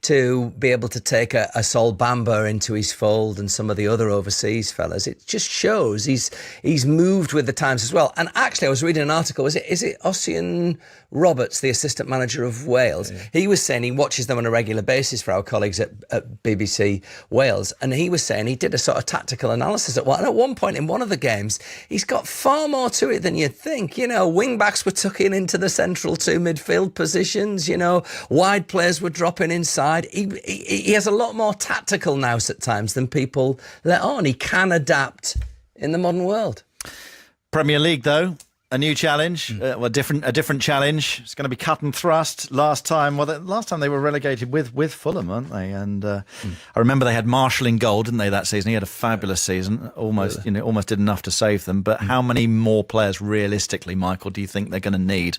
to be able to take a Sol Bamba into his fold and some of the other overseas fellas. It just shows he's moved with the times as well. And actually, I was reading an article. Is it Ossian Roberts, the assistant manager of Wales? Yeah. He was saying he watches them on a regular basis for our colleagues at BBC Wales. And he was saying he did a sort of tactical analysis at one point in one of the games. He's got far more to it than you'd think. You know, wing-backs were tucking into the central two midfield positions. You know, wide players were dropping inside. He has a lot more tactical nous at times than people let on. He can adapt in the modern world. Premier League, though, a new challenge, a different challenge. It's going to be cut and thrust. Last time they were relegated with Fulham, weren't they? And I remember they had Marshall in goal, didn't they, that season? He had a fabulous season, almost did enough to save them. But how many more players, realistically, Michael, do you think they're going to need?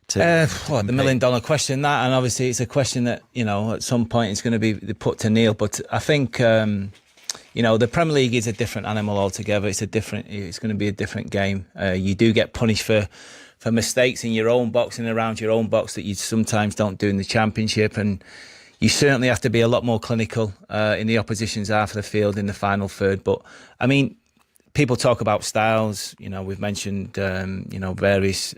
The $1 million question, that, and obviously it's a question that, you know, at some point it's going to be put to Neil. But I think, you know, the Premier League is a different animal altogether. It's going to be a different game. You do get punished for mistakes in your own box and around your own box that you sometimes don't do in the Championship, and you certainly have to be a lot more clinical in the opposition's half of the field in the final third. But I mean, people talk about styles. You know, we've mentioned you know, various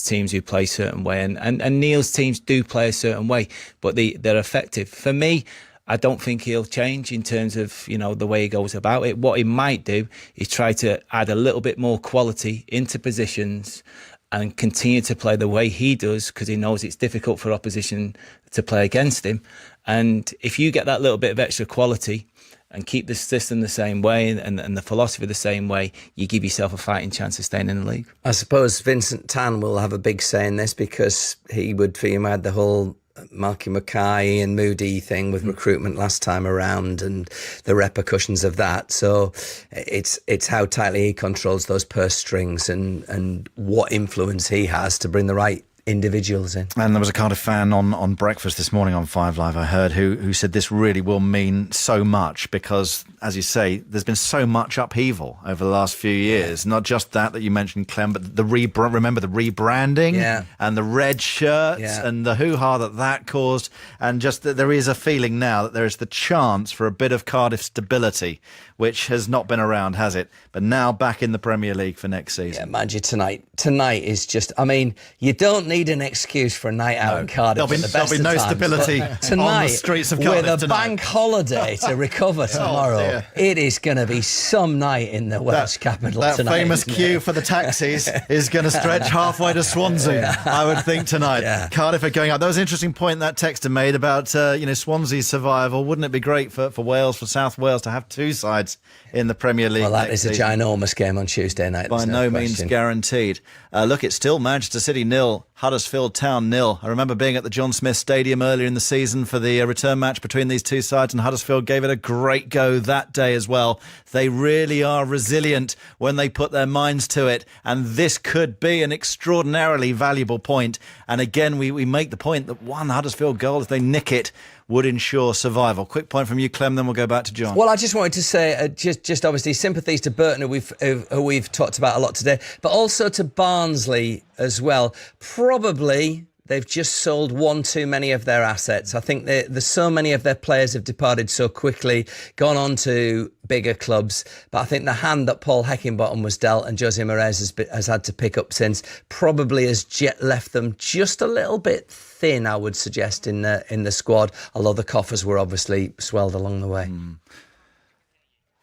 teams who play a certain way, and Neil's teams do play a certain way, but they're effective. For me, I don't think he'll change in terms of, you know, the way he goes about it. What he might do is try to add a little bit more quality into positions and continue to play the way he does, because he knows it's difficult for opposition to play against him. And if you get that little bit of extra quality and keep the system the same way and the philosophy the same way, you give yourself a fighting chance of staying in the league. I suppose Vincent Tan will have a big say in this, because he would feel had the whole Marky Mackay and Moody thing with recruitment last time around and the repercussions of that. So it's how tightly he controls those purse strings and what influence he has to bring the right individuals in. And there was a Cardiff fan on breakfast this morning on 5 Live, I heard, who said this really will mean so much, because, as you say, there's been so much upheaval over the last few years. Not just that you mentioned, Clem, but remember the rebranding and the red shirts and the hoo-ha that caused, and just that there is a feeling now that there is the chance for a bit of Cardiff stability, which has not been around, has it? But now back in the Premier League for next season. Yeah, mind you, tonight is just, I mean, you don't need an excuse for a night out in Cardiff. There'll be no stability tonight, on the streets of Cardiff with a bank holiday to recover tomorrow. It is going to be some night in the Welsh capital tonight. That famous queue for the taxis is going to stretch halfway to Swansea, I would think, tonight. Yeah. Cardiff are going up. That was an interesting point that texter made about Swansea's survival. Wouldn't it be great for Wales, for South Wales, to have two sides in the Premier League? Well, that is a ginormous game on Tuesday night. By no means guaranteed. Look, it's still Manchester City 0, Huddersfield Town 0. I remember being at the John Smith Stadium earlier in the season for the return match between these two sides, and Huddersfield gave it a great go that day as well. They really are resilient when they put their minds to it, and this could be an extraordinarily valuable point. And again, we make the point that one Huddersfield goal, if they nick it, would ensure survival. Quick point from you, Clem, then we'll go back to John. Well, I just wanted to say, just obviously sympathies to Burton, who we've talked about a lot today, but also to Barnsley as well. Probably they've just sold one too many of their assets. I think there's so many of their players have departed so quickly, gone on to bigger clubs. But I think the hand that Paul Heckingbottom was dealt and Jose Moraes has had to pick up since probably has left them just a little bit thin, I would suggest, in the squad, although the coffers were obviously swelled along the way.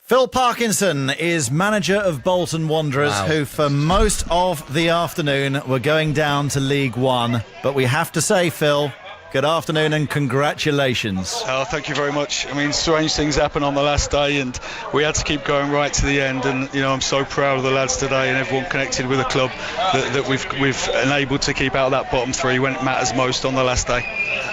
Phil Parkinson is manager of Bolton Wanderers, who for most of the afternoon were going down to League One. But we have to say, Phil, good afternoon and congratulations. Oh, thank you very much. I mean, strange things happen on the last day, and we had to keep going right to the end. And I'm so proud of the lads today and everyone connected with the club that we've enabled to keep out of that bottom three when it matters most on the last day.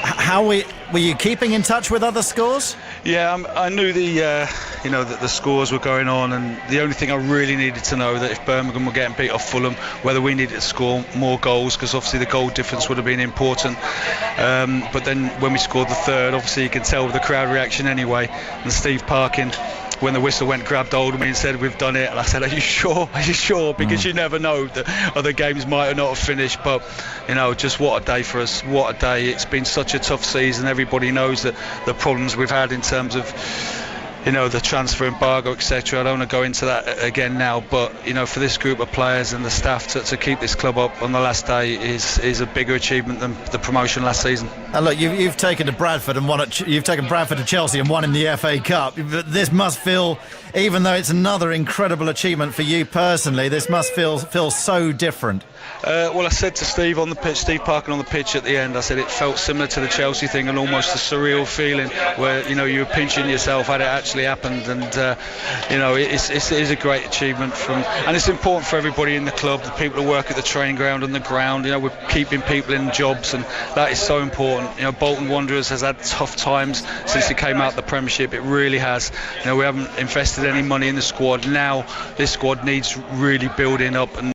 How were you keeping in touch with other scores? Yeah, I knew that the scores were going on, and the only thing I really needed to know that if Birmingham were getting beat off Fulham, whether we needed to score more goals, because obviously the goal difference would have been important. But then when we scored the third, obviously you could tell with the crowd reaction anyway, and Steve Parkin when the whistle went, grabbed hold of me and said, "We've done it." And I said, "Are you sure? Are you sure?" Because you never know, that other games might not have finished. But just what a day for us. What a day. It's been such a tough season. Everybody knows that the problems we've had in terms of the transfer embargo, etc. I don't want to go into that again now, but for this group of players and the staff to keep this club up on the last day is a bigger achievement than the promotion last season. And look, you've taken to Bradford and you've taken Bradford to Chelsea and won in the FA Cup. This must feel, even though it's another incredible achievement for you personally, this must feel so different. Well, I said to Steve Parkin on the pitch at the end, I said it felt similar to the Chelsea thing, and almost a surreal feeling where you were pinching yourself had it actually happened. And it is a great achievement and it's important for everybody in the club, the people who work at the training ground and the ground. We're keeping people in jobs, and that is so important. Bolton Wanderers has had tough times since it came out of the Premiership. It really has. We haven't invested any money in the squad. Now this squad needs really building up, and